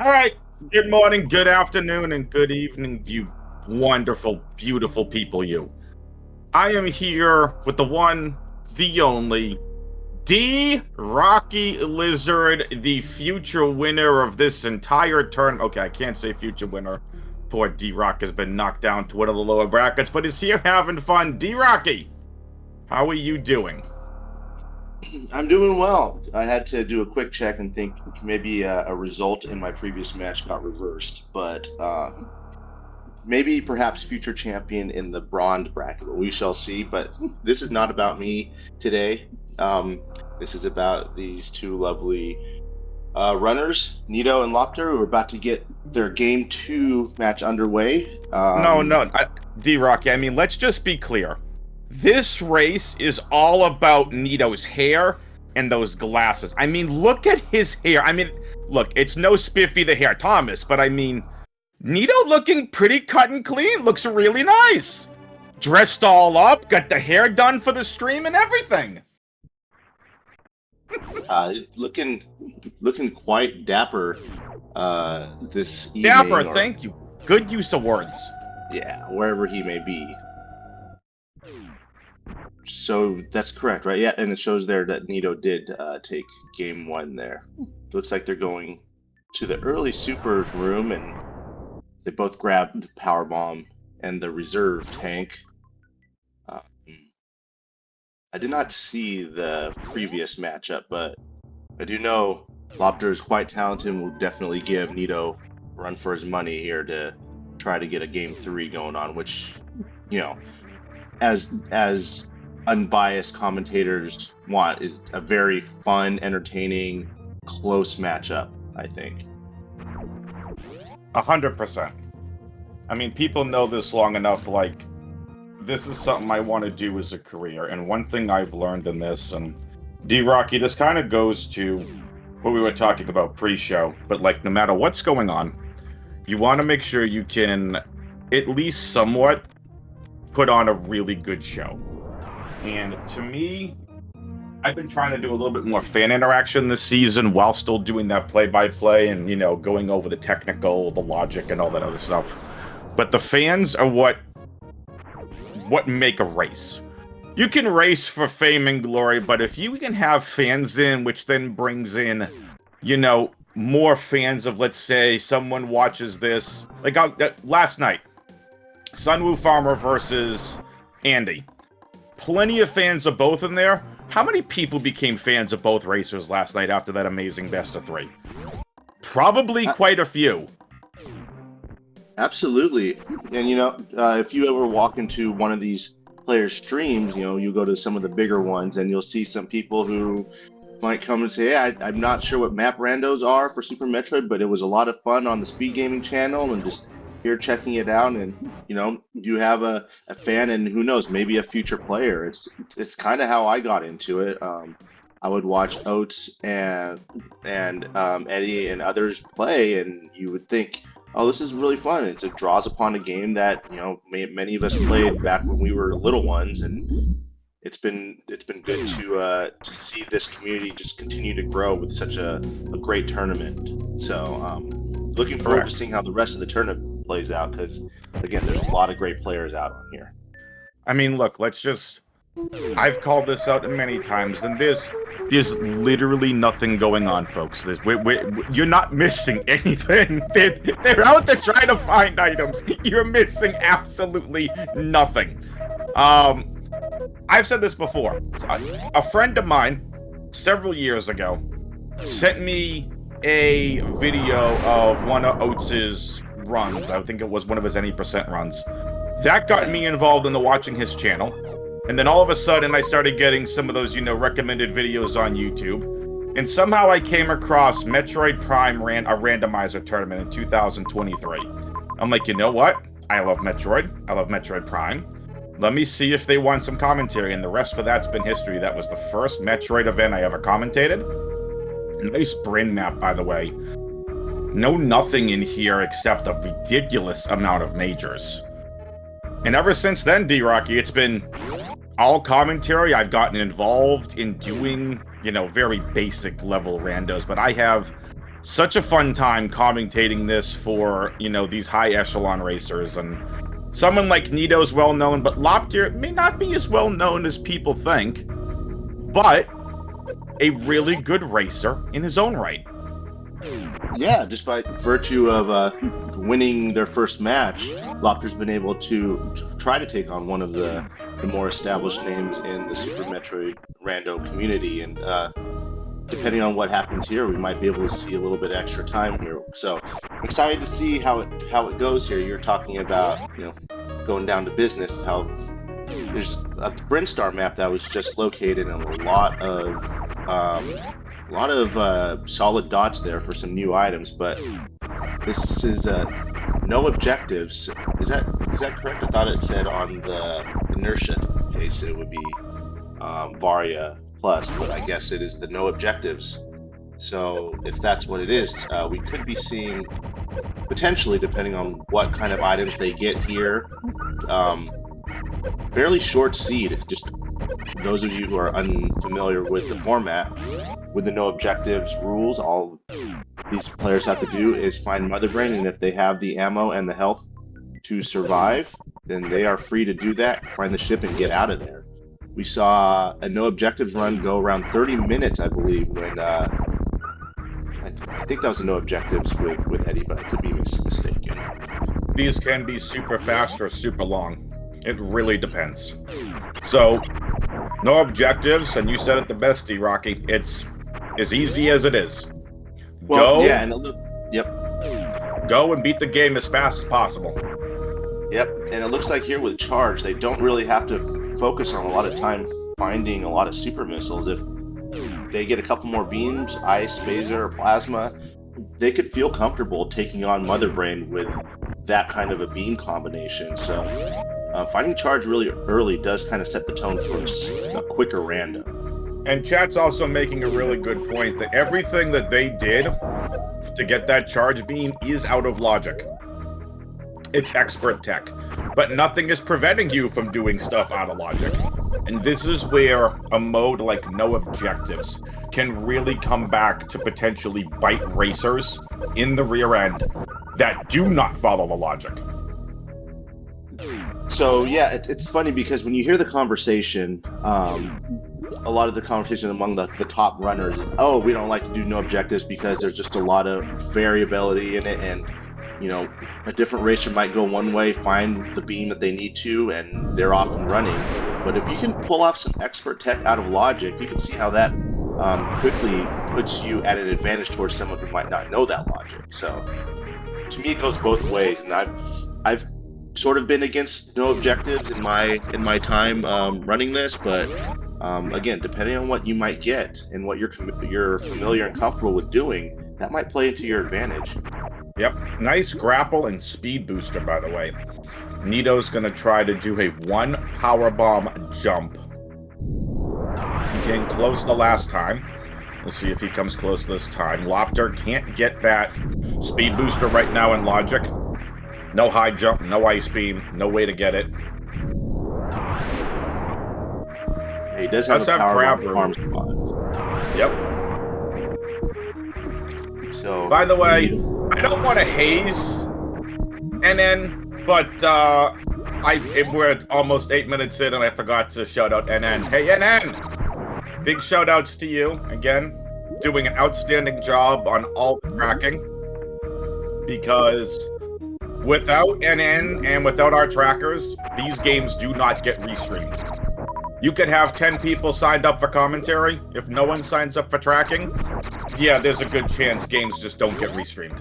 All right. Good morning, good afternoon, and good evening, you wonderful, beautiful people, you. I am here with the one, the only, D. Rocky Lizard, the future winner of this entire turn. Okay, I can't say future winner. Poor D. Rock has been knocked down to one of the lower brackets, but is here having fun. D. Rocky, how are you doing? I'm doing well. I had to do a quick check and think maybe a result in my previous match got reversed, but maybe perhaps future champion in the bronze bracket. We shall see. But this is not about me today. This is about these two lovely runners, Nito and Loptr, who are about to get their game two match underway. No, D. Rocky, I mean, let's just be clear. This race is all about Nito's hair and those glasses. I mean, look at his hair. I mean, look, it's no Spiffy the Hair Thomas, but I mean, Nito looking pretty cut and clean. Looks really nice. Dressed all up, got the hair done for the stream and everything. Looking quite dapper this evening. Dapper, thank you. Good use of words. Yeah, wherever he may be. So that's correct, right? Yeah, and it shows there that Nito did take game one there. Looks like they're going to the early super room, and they both grabbed the power bomb and the reserve tank. I did not see the previous matchup, but I do know Loptr is quite talented and will definitely give Nito a run for his money here to try to get a game three going on, which, you know, as unbiased commentators want, is a very fun, entertaining, close matchup, I think. 100%. I mean, people know this long enough, like, this is something I want to do as a career, and one thing I've learned in this, and D-Rocky, this kind of goes to what we were talking about pre-show, but like, no matter what's going on, you want to make sure you can at least somewhat put on a really good show. And to me, I've been trying to do a little bit more fan interaction this season while still doing that play-by-play and, you know, going over the technical, the logic, and all that other stuff. But the fans are what make a race. You can race for fame and glory, but if you can have fans in, which then brings in, you know, more fans of, let's say, someone watches this. Like, last night, Sunwoo Farmer versus Andy. Plenty of fans of both in there. How many people became fans of both racers last night after that amazing best of three? Probably quite a few. Absolutely. And, you know, if you ever walk into one of these players' streams, you know, you go to some of the bigger ones and you'll see some people who might come and say, hey, I'm not sure what map randos are for Super Metroid, but it was a lot of fun on the SpeedGaming channel, and just here checking it out. And, you know, you have a fan, and who knows, maybe a future player. It's kind of how I got into it. I would watch Oates and Eddie and others play, and you would think, oh, this is really fun. It draws upon a game that, you know, many of us played back when we were little ones, and it's been good to see this community just continue to grow with such a great tournament. So looking forward to seeing how the rest of the tournament plays out, because again, there's a lot of great players out on here. I mean, look, I've called this out many times, and there's literally nothing going on, folks. You're not missing anything. They're out to try to find items. You're missing absolutely nothing. I've said this before. A friend of mine, several years ago, sent me a video of one of Oates' runs. I think it was one of his any percent runs. That got me involved in watching his channel. And then all of a sudden, I started getting some of those, you know, recommended videos on YouTube. And somehow I came across Metroid Prime a randomizer tournament in 2023. I'm like, you know what? I love Metroid. I love Metroid Prime. Let me see if they want some commentary. And the rest for that's been history. That was the first Metroid event I ever commentated. Nice Bryn map, by the way. No nothing in here except a ridiculous amount of majors. And ever since then, D-Rocky, it's been all commentary. I've gotten involved in doing, you know, very basic level randos, but I have such a fun time commentating this for, these high echelon racers. And someone like Nito's well known, but Loptr may not be as well known as people think, but a really good racer in his own right. Yeah, just by virtue of winning their first match, Loptr's been able to try to take on one of the more established names in the Super Metroid Rando community, and depending on what happens here, we might be able to see a little bit extra time here. So excited to see how it goes here. You're talking about going down to business. How there's a Brinstar map that was just located, and a lot of solid dots there for some new items. But this is no objectives. Is that correct? I thought it said on the inertia page that it would be Varia Plus, but I guess it is the no objectives. So if that's what it is, we could be seeing, potentially, depending on what kind of items they get here, fairly short seed. Just those of you who are unfamiliar with the format, with the no objectives rules, all these players have to do is find Mother Brain, and if they have the ammo and the health to survive, then they are free to do that, find the ship, and get out of there. We saw a no objectives run go around 30 minutes, I believe, when I think that was a no objectives with Eddie, but I could be mistaken. These can be super fast or super long. It really depends. So, no objectives, and you said it the best, D-Rocky. It's as easy as it is. Well, yeah, and yep. Go and beat the game as fast as possible. Yep, and it looks like here with Charge, they don't really have to focus on a lot of time finding a lot of super missiles. If they get a couple more beams, ice, phaser, or plasma, they could feel comfortable taking on Mother Brain with that kind of a beam combination. So finding Charge really early does kind of set the tone for a quicker rando. And chat's also making a really good point that everything that they did to get that charge beam is out of logic. It's expert tech, but nothing is preventing you from doing stuff out of logic. And this is where a mode like no objectives can really come back to potentially bite racers in the rear end that do not follow the logic. So yeah, it's funny because when you hear the conversation, a lot of the conversation among the top runners is, oh, we don't like to do no objectives because there's just a lot of variability in it, and a different racer might go one way, find the beam that they need to, and they're off and running. But if you can pull off some expert tech out of logic, you can see how that quickly puts you at an advantage towards someone who might not know that logic. So to me, it goes both ways, and I've sort of been against no objectives in my time running this, but again, depending on what you might get and what you're familiar and comfortable with doing, that might play into your advantage. Yep, nice grapple and speed booster, by the way. Nito's gonna try to do a 1 powerbomb jump. He came close the last time. We'll see if he comes close this time. Loptr can't get that speed booster right now in logic. No high jump, no ice beam, no way to get it. He does have a crab arm spot. Yep. So, by the way, I don't want to haze NN, but we're almost 8 minutes in and I forgot to shout out NN. Hey NN! Big shout outs to you, again, doing an outstanding job on all tracking, because without NN and without our trackers, these games do not get restreamed. You could have 10 people signed up for commentary. If no one signs up for tracking, yeah, there's a good chance games just don't get restreamed.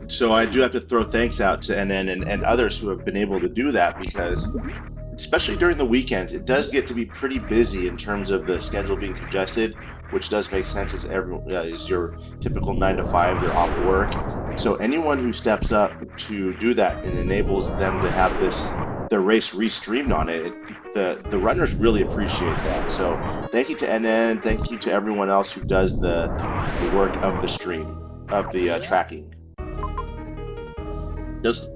So I do have to throw thanks out to NN and others who have been able to do that, because especially during the weekends, it does get to be pretty busy in terms of the schedule being congested, which does make sense as everyone is your typical 9 to 5, they're off work. So anyone who steps up to do that and enables them to have their race restreamed on it, the runners really appreciate that. So thank you to NN, thank you to everyone else who does the work of the stream, of the tracking.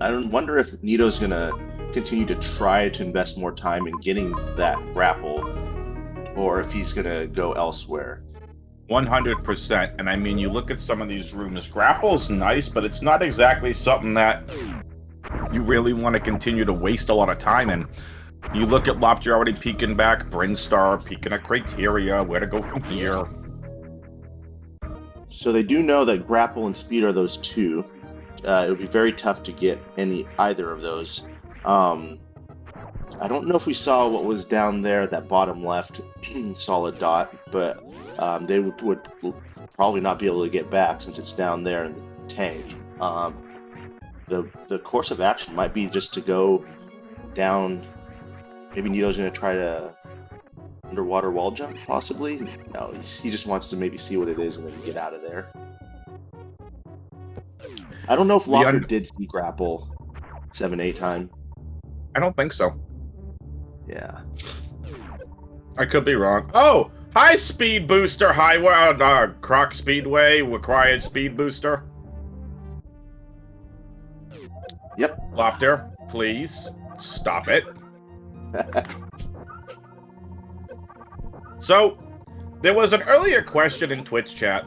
I wonder if Nito's gonna continue to try to invest more time in getting that grapple, or if he's gonna go elsewhere. 100%. And I mean, you look at some of these rooms, grapple's nice, but it's not exactly something that you really want to continue to waste a lot of time in. You look at Loptr already peeking back, Brinstar peeking at criteria, where to go from here. So they do know that grapple and speed are those two. It would be very tough to get either of those. I don't know if we saw what was down there, that bottom left solid dot, but they would probably not be able to get back since it's down there in the tank. The course of action might be just to go down. Maybe Nito's going to try to underwater wall jump, possibly? No, he just wants to maybe see what it is and then get out of there. I don't know if Loptr did see grapple 7-8 time. I don't think so. Yeah. I could be wrong. Oh! Hi, Speed Booster! Hi, Croc Speedway, required Speed Booster. Yep. Loptr, please, stop it. So, there was an earlier question in Twitch chat.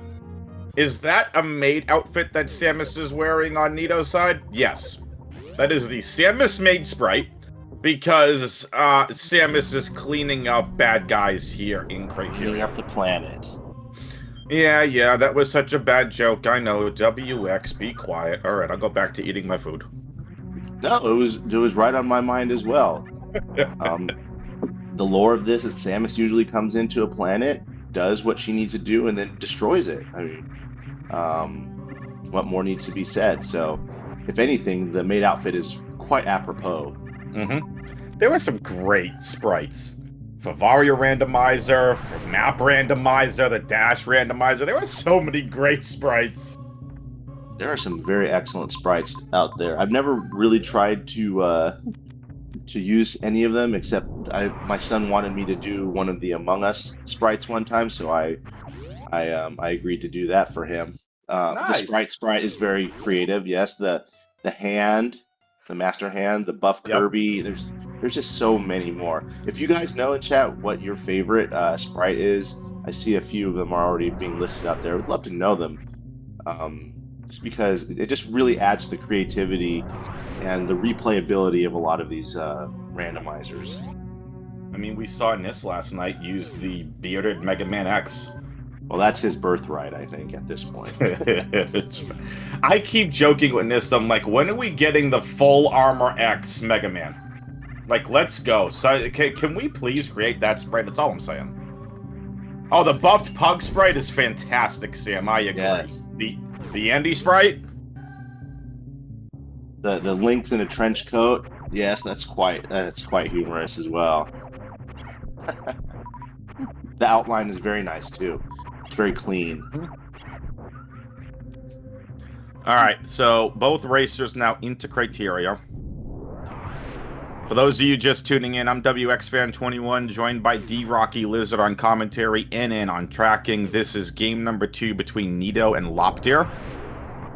Is that a maid outfit that Samus is wearing on Nito's side? Yes. That is the Samus maid sprite, because Samus is cleaning up bad guys here in Criteria. Cleaning up the planet. Yeah, that was such a bad joke. I know. WX, be quiet. Alright, I'll go back to eating my food. No, it was right on my mind as well. The lore of this is Samus usually comes into a planet, does what she needs to do, and then destroys it. I mean, what more needs to be said? So, if anything, the maid outfit is quite apropos. There were some great sprites. For Varia Randomizer, for Map Randomizer, the Dash Randomizer. There were so many great sprites. There are some very excellent sprites out there. I've never really tried to use any of them, except my son wanted me to do one of the Among Us sprites one time, so I agreed to do that for him. Nice. The sprite is very creative. Yes, the hand, the master hand, the buff Kirby. There's just so many more. If you guys know in chat what your favorite sprite is, I see a few of them are already being listed out there. I'd love to know them. Just because it just really adds to the creativity and the replayability of a lot of these randomizers. I mean, we saw Nis last night use the bearded Mega Man X. Well, that's his birthright, I think, at this point. I keep joking with Nis. I'm like, when are we getting the full Armor X Mega Man? Like, let's go. So, can we please create that sprite? That's all I'm saying. Oh, the buffed Pug sprite is fantastic, Sam. I agree. Yes. The Andy sprite? The Lynx in a trench coat. Yes, that's quite humorous as well. The outline is very nice too. It's very clean. Alright, so both racers now into criteria. For those of you just tuning in, I'm WXFan21, joined by D-Rocky Lizard on commentary, NN on tracking. This is game number 2 between Nito and Loptr.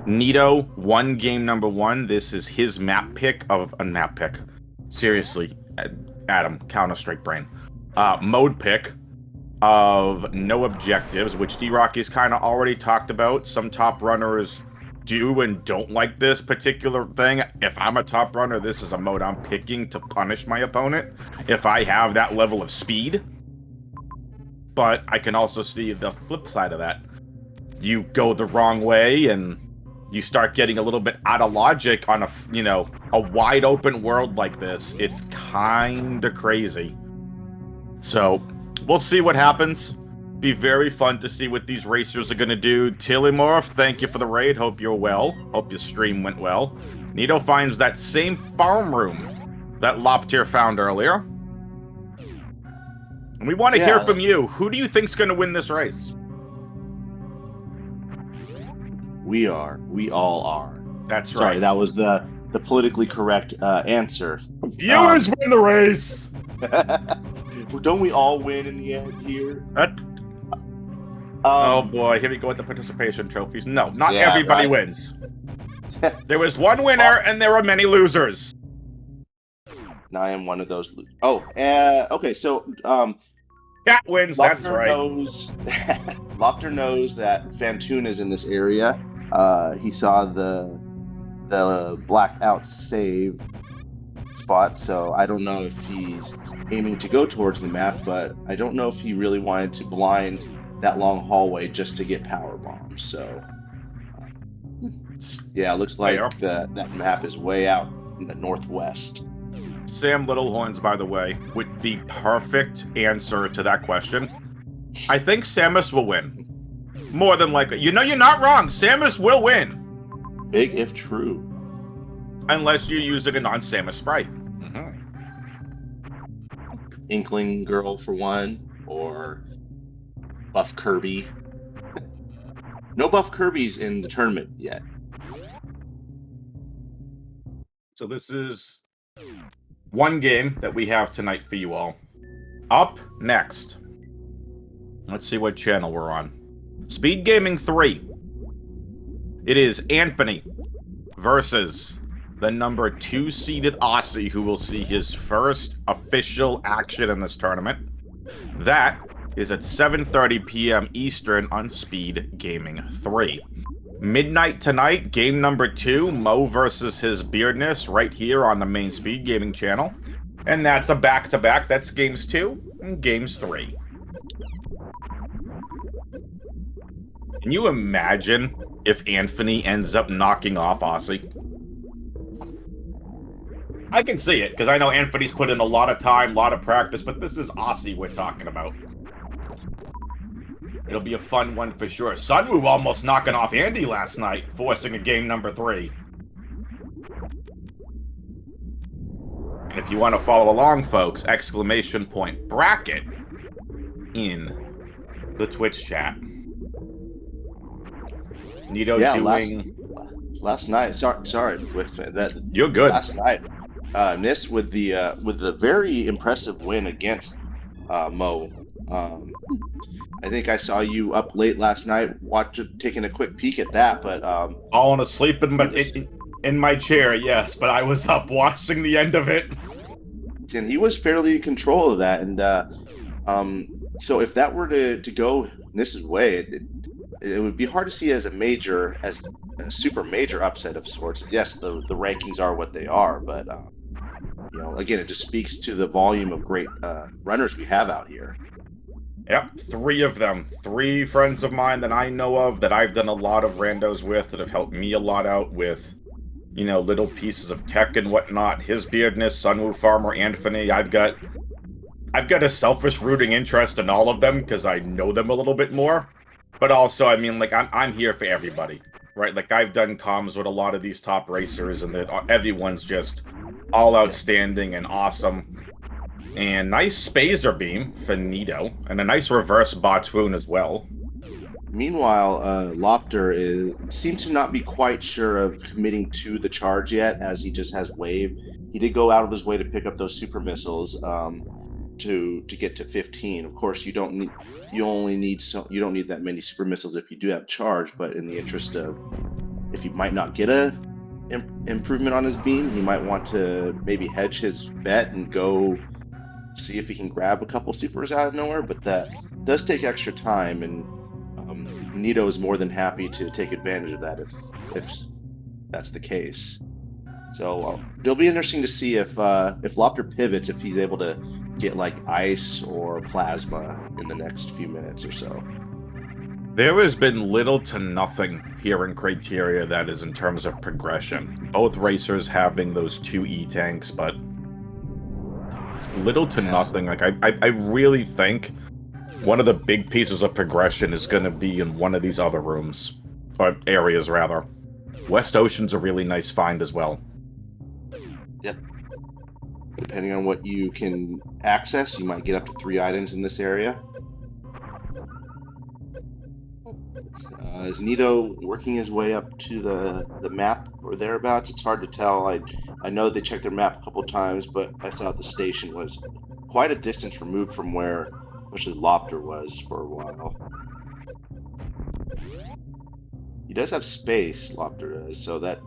Nito won game number 1. This is his map pick of a map pick. Seriously, Adam, Counter-Strike brain. Mode pick of no objectives, which D-Rocky's kind of already talked about. Some top runners do and don't like this particular thing. If I'm a top runner, this is a mode I'm picking to punish my opponent if I have that level of speed. But I can also see the flip side of that. You go the wrong way and you start getting a little bit out of logic on a wide open world like this. It's kind of crazy. So we'll see what happens. Be very fun to see what these racers are going to do. Tillimorph, thank you for the raid. Hope you're well. Hope your stream went well. Nito finds that same farm room that Loptr found earlier. And we want to hear from you. Who do you think's going to win this race? We are. We all are. That's right. Sorry, that was the politically correct answer. Viewers win the race! Don't we all win in the end here? Oh boy, here we go with the participation trophies. No, not everybody wins. There was one winner and there were many losers. And I am one of those losers. Oh, okay, so Cat wins. That's Loptr right. knows Loptr knows that Fantoon is in this area. He saw the blackout save spot, so I don't know if he's aiming to go towards the map, but I don't know if he really wanted to blind that long hallway just to get power bombs. So yeah, it looks Fair. like that map is way out in the northwest. Sam Littlehorns, by the way, with the perfect answer to that question. I think Samus will win. More than likely. You know, you're not wrong. Samus will win. Big if true. Unless you're using a non-Samus sprite. Inkling Girl for one, or Buff Kirby. No Buff Kirby's in the tournament yet. So this is one game that we have tonight for you all. Up next. Let's see what channel we're on. SpeedGaming 3. It is Anthony versus the number 2 seeded Aussie, who will see his first official action in this tournament. That is at 7:30 p.m. Eastern on SpeedGaming 3. Midnight tonight, game number 2, Mo versus his Beardness, right here on the main SpeedGaming channel. And that's a back-to-back. That's games 2 and games 3. Can you imagine if Anthony ends up knocking off Aussie? I can see it, because I know Anthony's put in a lot of time, a lot of practice, but this is Aussie we're talking about. It'll be a fun one for sure. Sunwoo almost knocking off Andy last night, forcing a game number 3. And if you want to follow along, folks, exclamation point bracket in the Twitch chat. Nito doing... Last night, sorry, with that. You're good. Last night, Nis with the very impressive win against Mo. I think I saw you up late last night, taking a quick peek at that, but falling asleep in my chair, yes, but I was up watching the end of it. And he was fairly in control of that, and so if that were to go Nis's way, it would be hard to see as a super major upset of sorts. Yes, the rankings are what they are, but you know, again, it just speaks to the volume of great runners we have out here. Yep, 3 of them. 3 friends of mine that I know of, that I've done a lot of randos with, that have helped me a lot out with, you know, little pieces of tech and whatnot. His Beardness, Sunwoo Farmer, Anthony. I've got a selfish rooting interest in all of them, because I know them a little bit more. But also, I mean, like, I'm here for everybody, right? Like, I've done comms with a lot of these top racers, and everyone's just all outstanding and awesome. And nice Spazer Beam for Nito, and a nice reverse Batoon as well. Meanwhile, Loptr seems to not be quite sure of committing to the charge yet, as he just has wave. He did go out of his way to pick up those super missiles to get to 15. Of course, you don't need that many super missiles if you do have charge. But in the interest of, if you might not get a improvement on his beam, he might want to maybe hedge his bet and go see if he can grab a couple supers out of nowhere. But that does take extra time, and Nito is more than happy to take advantage of that if that's the case. So it'll be interesting to see if Loptr pivots, if he's able to get like ice or plasma in the next few minutes or so. There has been little to nothing here in Criteria that is in terms of progression. Both racers having those 2 E-tanks, but little to nothing. Like, I really think one of the big pieces of progression is going to be in one of these other rooms, or areas rather. West Ocean's a really nice find as well. Yep. Depending on what you can access, you might get up to 3 items in this area. Is Nito working his way up to the map or thereabouts? It's hard to tell. I know they checked their map a couple times, but I thought the station was quite a distance removed from where especially Loptr was for a while. He does have space, Loptr does, so that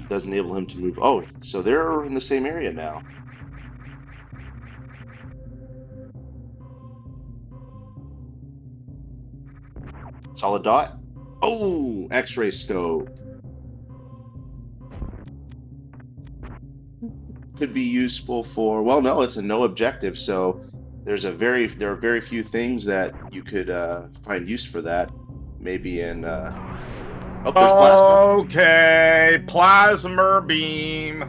does enable him to move. Oh, so they're in the same area now. Solid dot. Oh, X-ray scope. Could be useful for, well, no, it's a no objective, so there are very few things that you could find use for that. Maybe in oh, there's plasma. Okay, plasma beam.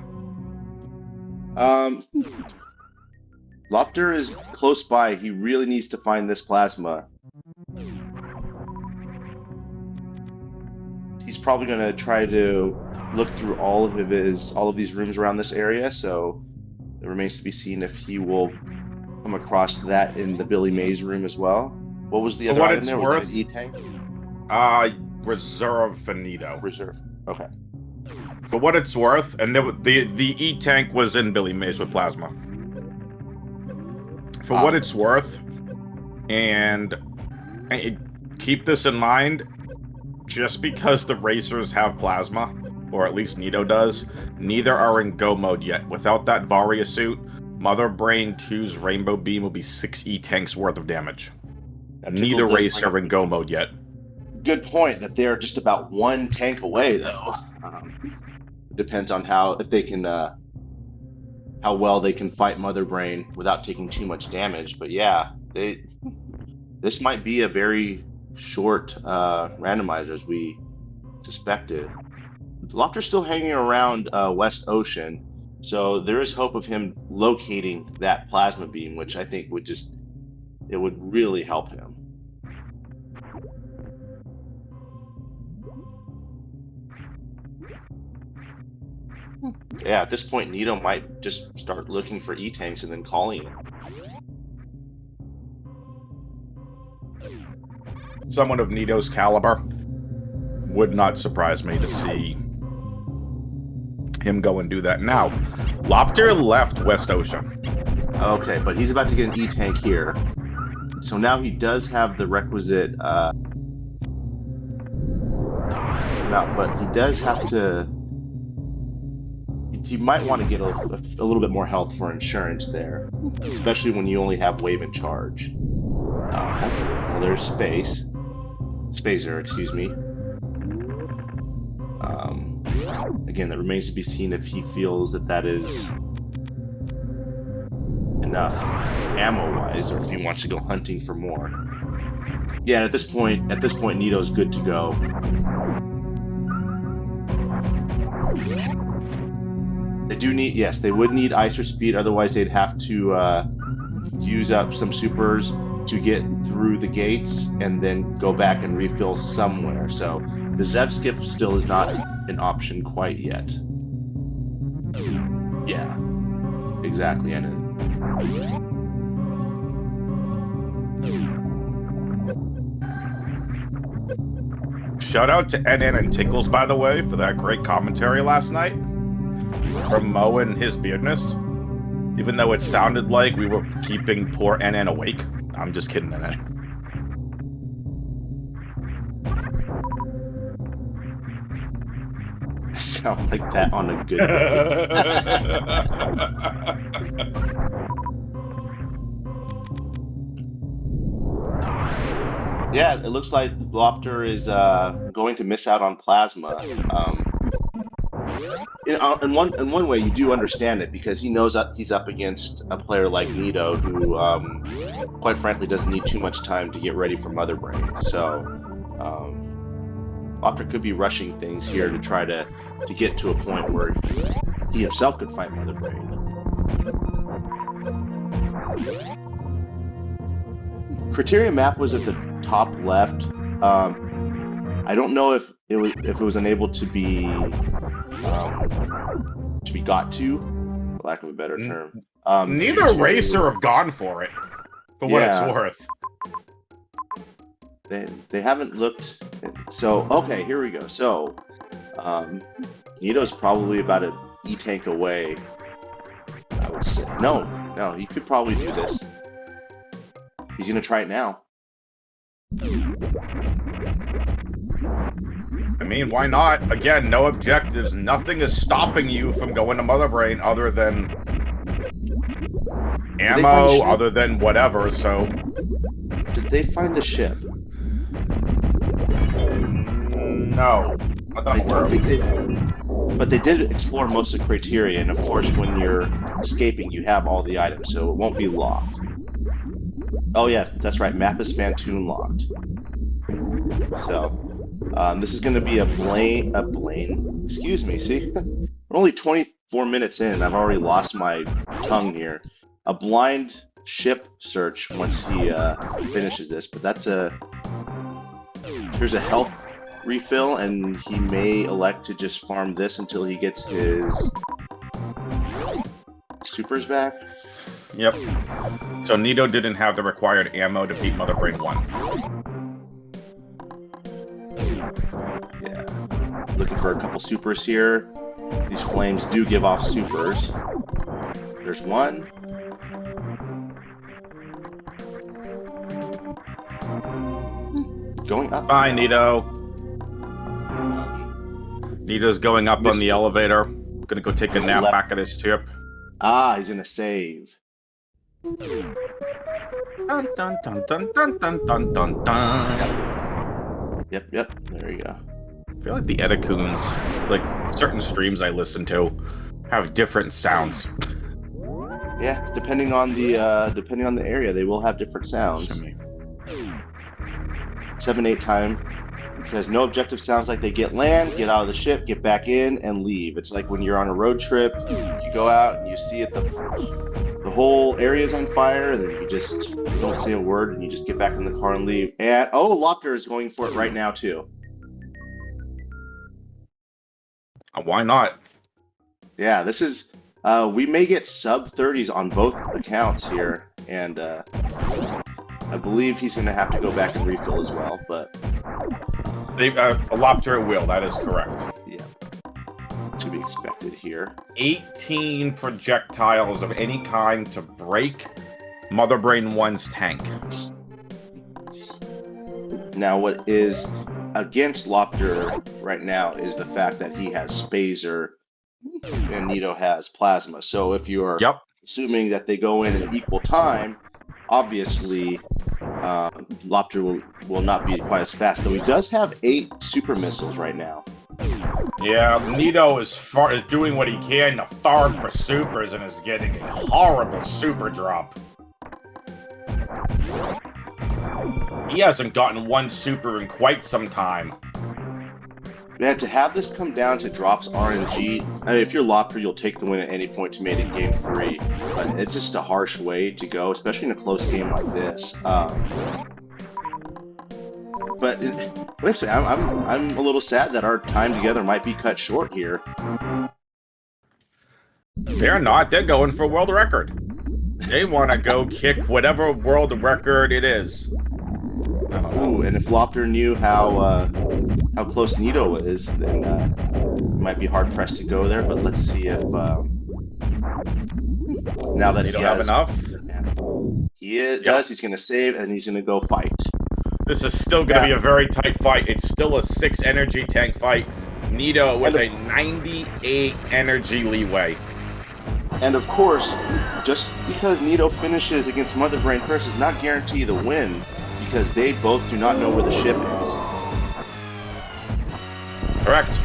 Loptr is close by. He really needs to find this plasma. He's probably gonna try to look through all of these rooms around this area, so it remains to be seen if he will come across that in the Billy Mays room as well. What was the other item there? Was that an E-tank? Reserve for Nito. Reserve. Okay. For what it's worth, and the E-tank was in Billy Mays with plasma. For what it's worth, and keep this in mind, just because the racers have plasma, or at least Nito does, neither are in go mode yet. Without that Varia suit, Mother Brain 2's Rainbow Beam will be 6 E-tanks worth of damage. Neither racer are in go mode yet. Good point that they're just about 1 tank away, though. Depends on how well they can fight Mother Brain without taking too much damage. But yeah, this might be a very short randomizer as we suspected. Loptr's still hanging around West Ocean, so there is hope of him locating that plasma beam, which I think would really help him. Yeah, at this point, Nito might just start looking for E-tanks and then calling it. Someone of Nito's caliber would not surprise me to see him go and do that. Now, Loptr left West Ocean. Okay, but he's about to get an E-tank here. So now he does have the requisite... but he does have to... You might want to get a little bit more health for insurance there, especially when you only have wave and charge. Well, there's Spacer, excuse me. Again, that remains to be seen if he feels that is enough ammo-wise, or if he wants to go hunting for more. Yeah, at this point, Nito's good to go. They would need ice or speed, otherwise they'd have to use up some supers to get through the gates and then go back and refill somewhere. So the Zev skip still is not an option quite yet. Yeah, exactly. And shout out to NN and Tickles, by the way, for that great commentary last night from Mo and his beardness. Even though it sounded like we were keeping poor NN awake. I'm just kidding, NN. Sound like that on a good day. Yeah, it looks like Loptr is going to miss out on plasma. In one way, you do understand it, because he knows that he's up against a player like Nito, who, quite frankly, doesn't need too much time to get ready for Mother Brain. So, Loptr could be rushing things here to try to get to a point where he himself could fight Mother Brain. Criteria map was at the top left. I don't know if it was unable to be got to, for lack of a better term. Neither racer have gone for it, for what it's worth. They haven't looked. So okay, here we go. So Nito's probably about an E-tank away, I would say. No, he could probably do this. He's gonna try it now. I mean, why not? Again, no objectives. Nothing is stopping you from going to Mother Brain other than ammo, other than whatever, so... Did they find the ship? No. Not that I'm I aware don't of. think they. But they did explore most of the criteria, and of course, when you're escaping, you have all the items, so it won't be locked. Oh yeah, that's right. Map is Spantoon locked. So this is going to be a Blaine. Excuse me. See, we're only 24 minutes in. I've already lost my tongue here. A blind ship search once he finishes this, but that's a. Here's a health refill, and he may elect to just farm this until he gets his supers back. Yep. So Nito didn't have the required ammo to beat Mother Brain 1. Yeah. Looking for a couple supers here. These flames do give off supers. There's one. Going up. Bye, Nito. Nito's going up on the elevator. Gonna go take a nap back at his ship. Ah, he's gonna save. Dun, dun, dun, dun, dun, dun, dun, dun, dun. Yep, there you go. I feel like the Edacoons, like certain streams I listen to, have different sounds. Yeah, depending on the area, they will have different sounds. 7-8 time. It says no objective sounds like they get land, get out of the ship, get back in, and leave. It's like when you're on a road trip, you go out and you see it, the whole area's on fire, and then you just don't say a word, and you just get back in the car and leave. And oh, Loptr is going for it right now too. Why not? Yeah, this is. We may get sub 30s on both accounts here, and I believe he's going to have to go back and refill as well, but... A Loptr will, that is correct. Yeah. To be expected here. 18 projectiles of any kind to break Mother Brain 1's tank. Now, what is against Loptr right now is the fact that he has Spazer and Nito has Plasma. So if you are assuming that they go in at equal time, obviously Loptr will not be quite as fast, though he does have 8 super missiles right now. Yeah, Nito is doing what he can to farm for supers and is getting a horrible super drop. He hasn't gotten one super in quite some time. Man, to have this come down to drops RNG, I mean, if you're Loptr, you'll take the win at any point to make it game 3. But it's just a harsh way to go, especially in a close game like this. But actually, I'm a little sad that our time together might be cut short here. They're not. They're going for a world record. They want to go kick whatever world record it is. Ooh, and if Loptr knew how close Nito is, then it might be hard pressed to go there. But let's see if now that Nito he have has enough. He does. He's going to save, and he's going to go fight. This is still going to be a very tight fight. It's still a 6 energy tank fight. Nito with a 98 energy leeway. And of course, just because Nito finishes against Mother Brain first does not guarantee the win, because they both do not know where the ship is. Correct.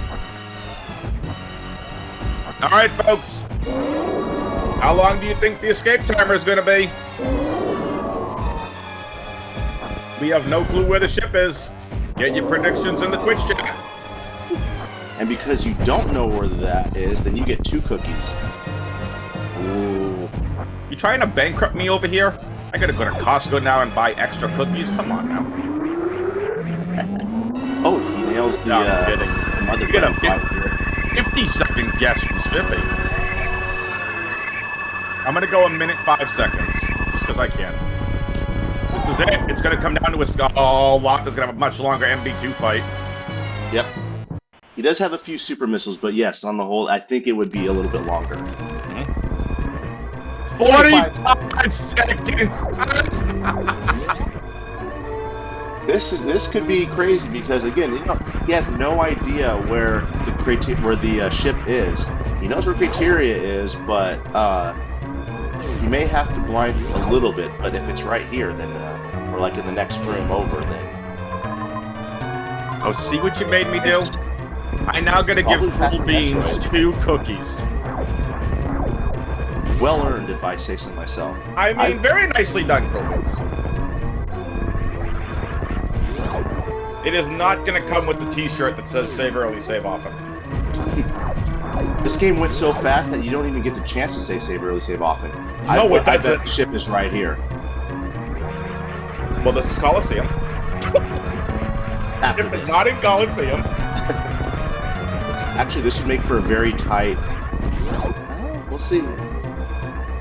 All right, folks. How long do you think the escape timer is going to be? We have no clue where the ship is. Get your predictions in the Twitch chat. And because you don't know where that is, then you get 2 cookies. Ooh. You trying to bankrupt me over here? I gotta go to Costco now and buy extra cookies? Come on now. Oh, he nails the, no, I'm kidding. Mother You get a 50-second guess from Spiffy. I'm gonna go 1:05 seconds, just because I can. This is it. It's gonna come down to a... Oh, Loptr's gonna have a much longer MB2 fight. Yep. He does have a few super missiles, but yes, on the whole, I think it would be a little bit longer. 45 seconds! This could be crazy because, again, you know, he has no idea where the ship is. He knows where criteria is, but he may have to blind a little bit. But if it's right here, then or like in the next room over, then Oh, see what you made me do? I now gotta give Always Cruel happy, Beans that's 2 cookies. Well earned, if I say so myself. I mean, very nicely done, Cruel Beans. It is not gonna come with the t-shirt that says save early, save often. This game went so fast that you don't even get the chance to say save early, save often. No, it I bet doesn't. the ship is right here. Well, this is Coliseum. After It is this. not in Coliseum. Actually, this would make for a very tight... we'll see.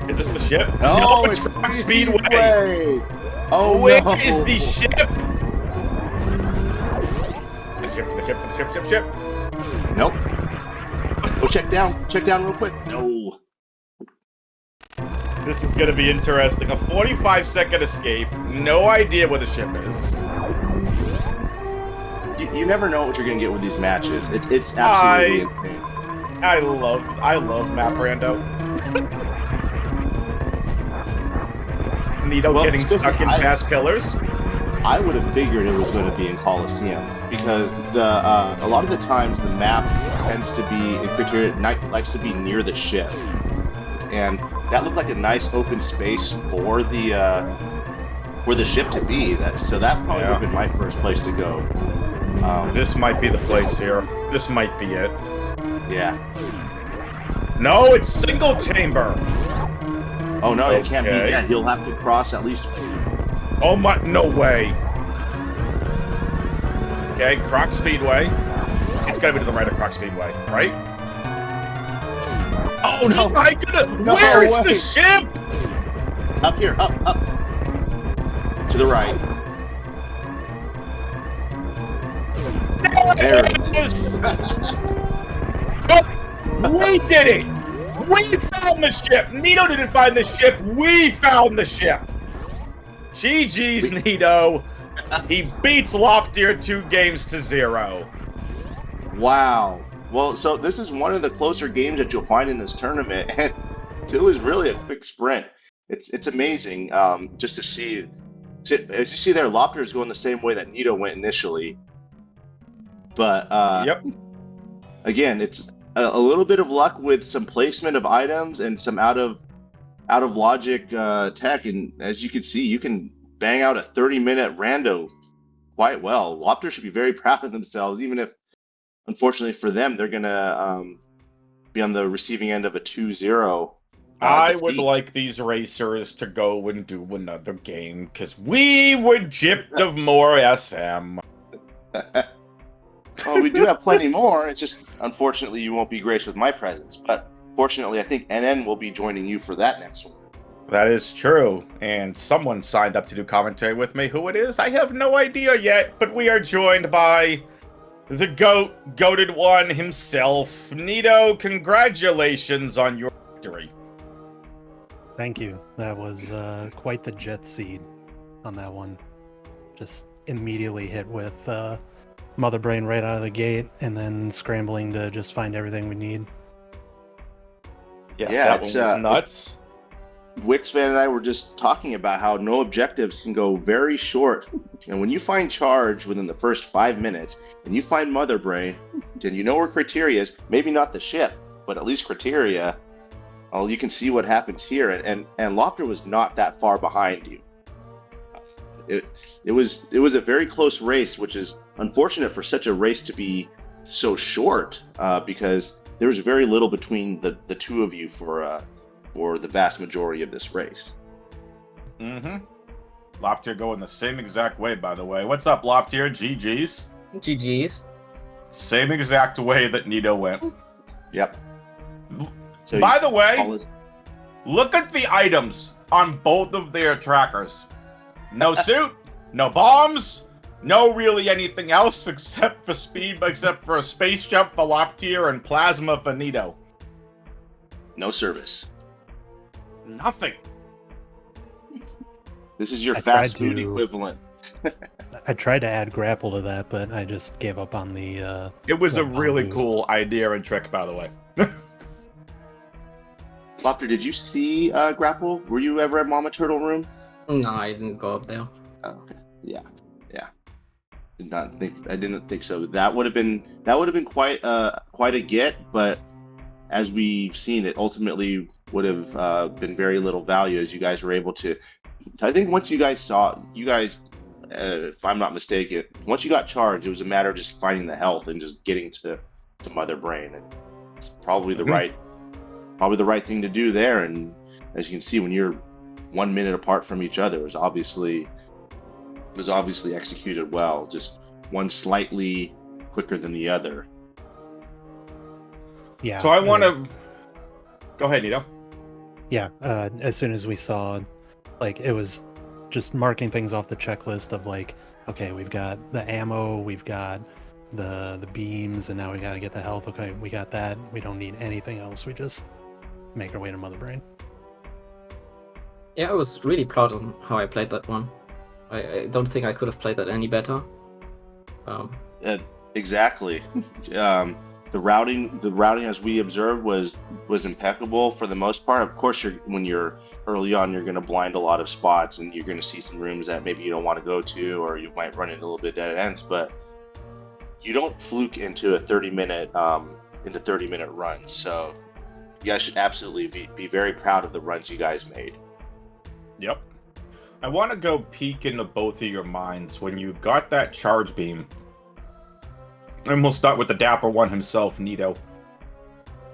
Is this the ship? No, it's from Speedway. Oh, Where no. is the ship? The ship. Nope. Go check down. Check down real quick. No. This is gonna be interesting. A 45-second escape. No idea where the ship is. You never know what you're gonna get with these matches. It's absolutely insane. I love Map Rando. Nito getting stuck in fast pillars. I would have figured it was going to be in Coliseum because a lot of the times the map tends to be in criteria likes to be near the ship, and that looked like a nice open space for the ship to be. So that probably would have been my first place to go. This might be the place here. This might be it. Yeah. No, it's single chamber. Oh no, it can't be. Okay. Yeah, he'll have to cross at least. Oh my, no way. Okay, Croc Speedway. It's gotta be to the right of Croc Speedway, right? Oh no! My goodness, No where is way. the ship? Up here, up. To the right. There it is. We did it! We found the ship! Nito didn't find the ship, we found the ship! GG's, Nito. He beats Loptr 2-0. Wow. Well, so this is one of the closer games that you'll find in this tournament, and it was really a quick sprint. It's amazing just to see. As you see there, Loptr is going the same way that Nito went initially. But Yep. Again, it's a little bit of luck with some placement of items and some out of logic tech, and as you can see, you can bang out a 30-minute rando quite well. Loptr should be very proud of themselves, even if, unfortunately for them, they're gonna be on the receiving end of a 2-0. I would like these racers to go and do another game, because we were gypped of more SM. Well, we do have plenty more. It's just, unfortunately, you won't be graced with my presence. But fortunately, I think NN will be joining you for that next one. That is true, and someone signed up to do commentary with me. Who it is, I have no idea yet, but we are joined by the goated one himself. Nito, congratulations on your victory. Thank you. That was quite the jet seed on that one. Just immediately hit with Mother Brain right out of the gate, and then scrambling to just find everything we need. Yeah, that one was nuts. Wixvan and I were just talking about how no objectives can go very short. And when you find charge within the first 5 minutes, and you find Mother Brain, then you know where Criteria is. Maybe not the ship, but at least Criteria. Oh, you can see what happens here. And Loptr was not that far behind you. It was a very close race, which is unfortunate for such a race to be so short, because there was very little between the two of you for the vast majority of this race. Mm-hmm. Loptr going the same exact way, by the way. What's up, Loptr? GG's. GG's. Same exact way that Nito went. Yep. So by the way, look at the items on both of their trackers. No suit, no bombs, no really anything else except for a space jump for Loptr and plasma for Nito. No service. Nothing. This is your fast food equivalent. I tried to add grapple to that, but I just gave up on the... It was a really cool idea and trick, by the way. Loptr, did you see grapple? Were you ever at Mama Turtle Room? No, I didn't go up there. Oh, okay. Yeah. I didn't think so. That would have been quite a get, but as we've seen, it ultimately would have been very little value as you guys were able to. I think once you guys, if I'm not mistaken, once you got charged, it was a matter of just finding the health and just getting to Mother Brain, and it's probably the right thing to do there. And as you can see, when you're 1 minute apart from each other, it was obviously executed well. Just one slightly quicker than the other. Yeah. So I want to go ahead, Nito. Yeah. As soon as we saw, like, it was just marking things off the checklist of like, okay, we've got the ammo, we've got the beams, and now we got to get the health. Okay, we got that. We don't need anything else. We just make our way to Mother Brain. Yeah, I was really proud of how I played that one. I don't think I could have played that any better. Exactly. The routing as we observed was impeccable for the most part. Of course, when you're early on, you're going to blind a lot of spots, and you're going to see some rooms that maybe you don't want to go to, or you might run into a little bit dead ends. But you don't fluke into a 30-minute run. So you guys should absolutely be very proud of the runs you guys made. Yep. I want to go peek into both of your minds when you got that charge beam. And we'll start with the dapper one himself, Nito.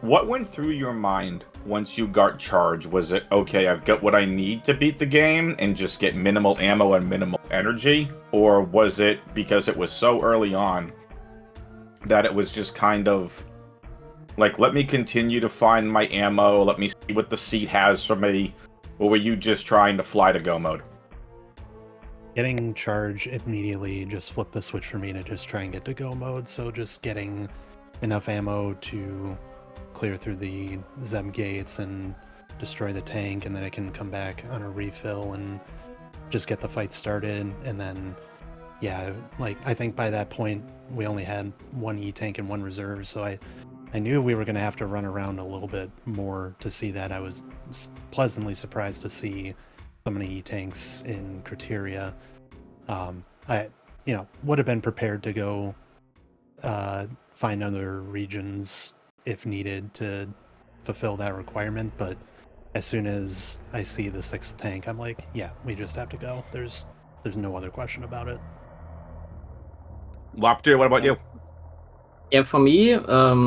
What went through your mind once you got charged? Was it, okay, I've got what I need to beat the game and just get minimal ammo and minimal energy? Or was it because it was so early on that it was just kind of like, let me continue to find my ammo, let me see what the seat has for me? Or were you just trying to fly to go mode? Getting charged immediately just flipped the switch for me to just try and get to go mode. So just getting enough ammo to clear through the Zeb gates and destroy the tank, and then I can come back on a refill and just get the fight started. And then, yeah, like, I think by that point we only had one E-tank and one reserve, so I knew we were going to have to run around a little bit more to see that. I was pleasantly surprised to see so many E-tanks in Criteria. I would have been prepared to go find other regions if needed to fulfill that requirement, but as soon as I see the 6th tank, I'm like, yeah, we just have to go. There's no other question about it. Loptr, what about you? Yeah, for me, how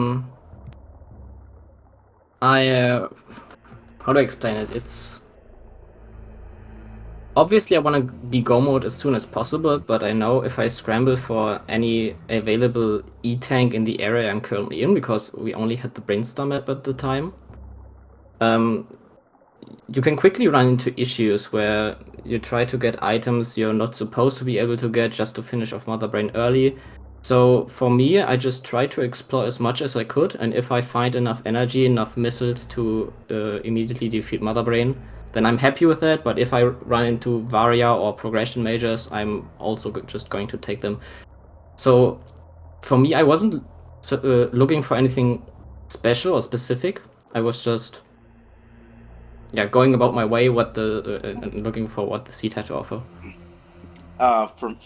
do I explain it? It's obviously I want to be go mode as soon as possible, but I know if I scramble for any available E-tank in the area I'm currently in, because we only had the Brainstorm map at the time, you can quickly run into issues where you try to get items you're not supposed to be able to get just to finish off Mother Brain early. So for me, I just try to explore as much as I could, and if I find enough energy, enough missiles to immediately defeat Mother Brain, then I'm happy with that. But if I run into Varia or progression majors, I'm also just going to take them. So for me, I wasn't looking for anything special or specific. I was just going about my way, looking for what the seat had to offer.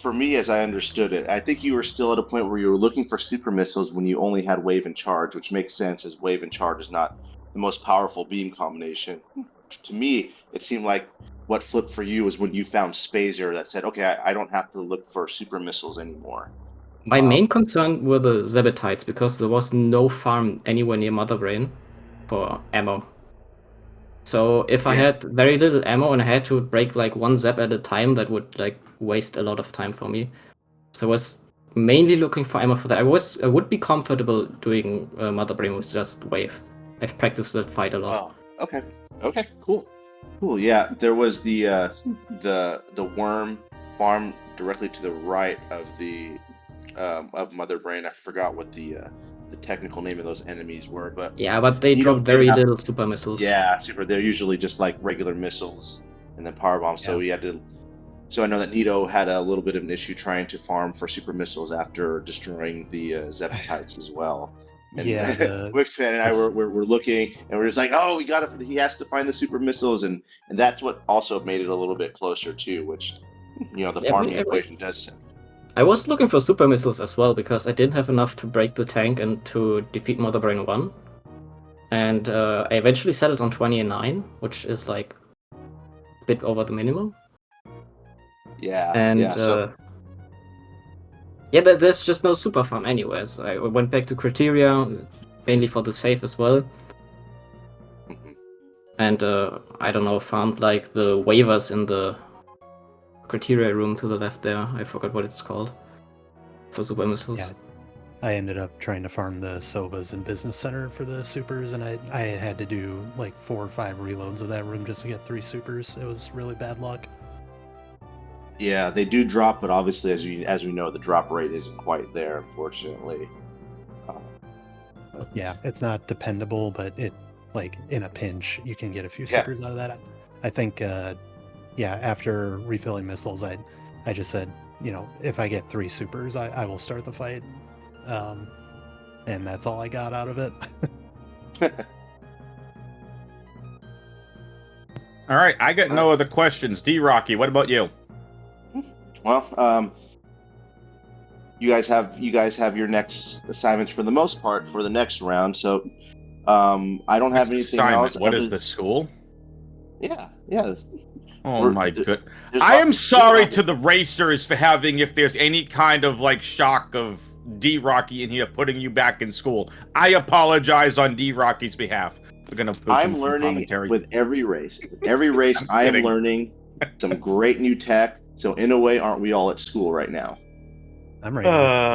For me, as I understood it, I think you were still at a point where you were looking for super missiles when you only had wave and charge, which makes sense as wave and charge is not the most powerful beam combination. To me, it seemed like what flipped for you was when you found Spazer that said, okay, I don't have to look for super missiles anymore. My main concern were the Zebetites, because there was no farm anywhere near Mother Brain for ammo. So if I had very little ammo and I had to break like one Zeb at a time, that would like waste a lot of time for me. So I was mainly looking for ammo for that. I would be comfortable doing Mother Brain with just wave. I've practiced that fight a lot. Oh, okay, cool. Yeah, there was the worm farm directly to the right of the of Mother Brain. I forgot what the technical name of those enemies were, but they dropped very little super missiles. Yeah, they're usually just like regular missiles and then power bombs. Yeah. So I know that Nito had a little bit of an issue trying to farm for super missiles after destroying the Zeptites as well. And Wixfan and I were looking, and we're just like, oh, he has to find the super missiles, and that's what also made it a little bit closer too, which the farming equation does. I was looking for super missiles as well because I didn't have enough to break the tank and to defeat Mother Brain 1. And I eventually settled on 29, which is like a bit over the minimum. Yeah. And yeah. there's just no super farm anywhere. So I went back to Criteria, mainly for the save as well. Mhm. And I don't know, farmed like the waivers in the Criteria room to the left there. I forgot what it's called. For super missiles. Yeah. I ended up trying to farm the Sovas in Business Center for the supers, and I had to do like 4 or 5 reloads of that room just to get 3 supers. It was really bad luck. Yeah, they do drop, but obviously, as we know, the drop rate isn't quite there, unfortunately. Yeah, it's not dependable, but it, like, in a pinch, you can get a few Yeah. supers out of that. I think, yeah, after refilling missiles, I just said, you know, if I get 3 supers, I will start the fight. And that's all I got out of it. All right, I got no other questions. D Rocky, what about you? Well, you guys have your next assignments for the most part for the next round. So, I don't have anything assignment? else. What is the school? Yeah. Oh We're- my th- good. there's I am lots- sorry there's to the racers for having, if there's any kind of like shock of D Rocky in here putting you back in school. I apologize on D Rocky's behalf. We're gonna put I'm him through learning commentary. with every race. With every race, I'm I am kidding. learning some great new tech. So in a way, aren't we all at school right now? I'm ready.